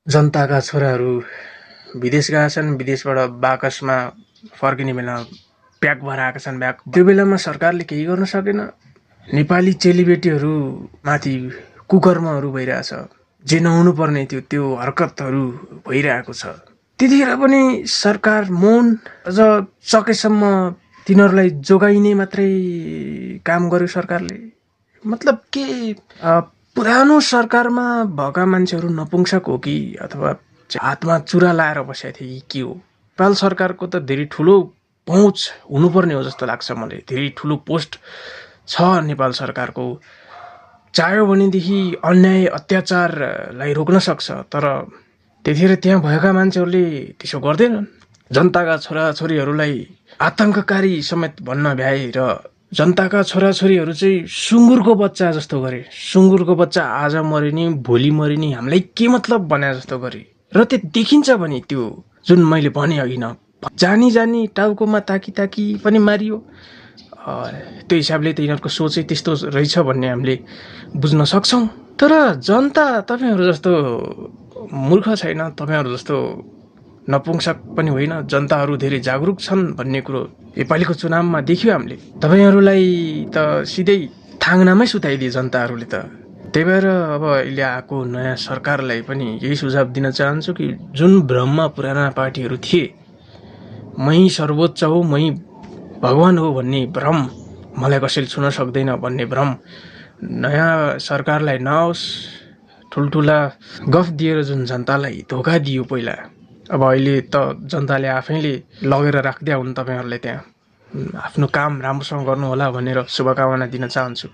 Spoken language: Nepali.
जनताका छोराहरू विदेश गएका छन्। विदेशबाट बाकसमा फर्किने बेला प्याक भएर आएका छन् ब्याग। त्यो बेलामा सरकारले केही गर्न सकेन। नेपाली चेलीबेटीहरू माथि कुकर्महरू भइरहेछ। जे नहुनु पर्ने थियो त्यो हरकतहरू भइरहेको छ। त्यतिखेर पनि सरकार मौन, अझ सकेसम्म तिनीहरूलाई जोगाइने मात्रै काम गर्यो सरकारले। मतलब के पुरानो सरकारमा भएका मान्छेहरू नपुंसक हो कि अथवा हातमा चुरा लाएर बसेको थिए कि के हो? नेपाल सरकारको त धेरै ठुलो पहुँच हुनुपर्ने हो जस्तो लाग्छ मलाई। धेरै ठुलो पोस्ट छ नेपाल सरकारको। चाह्यो भनेदेखि अन्याय अत्याचारलाई रोक्न सक्छ। तर त्यतिखेर त्यहाँ भएका मान्छेहरूले त्यसो गर्दैनन्। जनताका छोराछोरीहरूलाई आतङ्ककारी समेत भन्न भ्याए र जनताका छोराछोरीहरू चाहिँ सुँगुरको बच्चा जस्तो गरे। सुँगुरको बच्चा आज मरे नि भोलि मरे नि हामीलाई के मतलब भने जस्तो गरे। र त्यो देखिन्छ भने त्यो जुन मैले भने अघि न जानी टाउकोमा ताकी पनि मारियो। त्यो हिसाबले त यिनीहरूको सोचै त्यस्तो रहेछ भन्ने हामीले बुझ्न सक्छौँ। तर जनता तपाईँहरू जस्तो मूर्ख छैन, तपाईँहरू जस्तो नपुंसक पनि होइन। जनताहरू धेरै जागरुक छन् भन्ने कुरो योपालिको चुनावमा देख्यो हामीले। तपाईँहरूलाई त सिधै थाङ्नामै सुताइदिए जनताहरूले त। त्यही भएर अब अहिले आएको नयाँ सरकारलाई पनि यही सुझाव दिन चाहन्छु कि जुन भ्रममा पुराना पार्टीहरू थिए, मै सर्वोच्च हो, मै भगवान हो भन्ने भ्रम, मलाई कसैले छुन सक्दैन भन्ने भ्रम नयाँ सरकारलाई नआओस्। ठुल्ठुला गफ दिएर जुन जनतालाई धोका दियो पहिला, अब अहिले त जनताले आफैले लगेर राख्दै हुन्। तपाईँहरूलाई त्यहाँ आफ्नो काम राम्रोसँग गर्नु होला भनेर शुभकामना दिन चाहन्छु।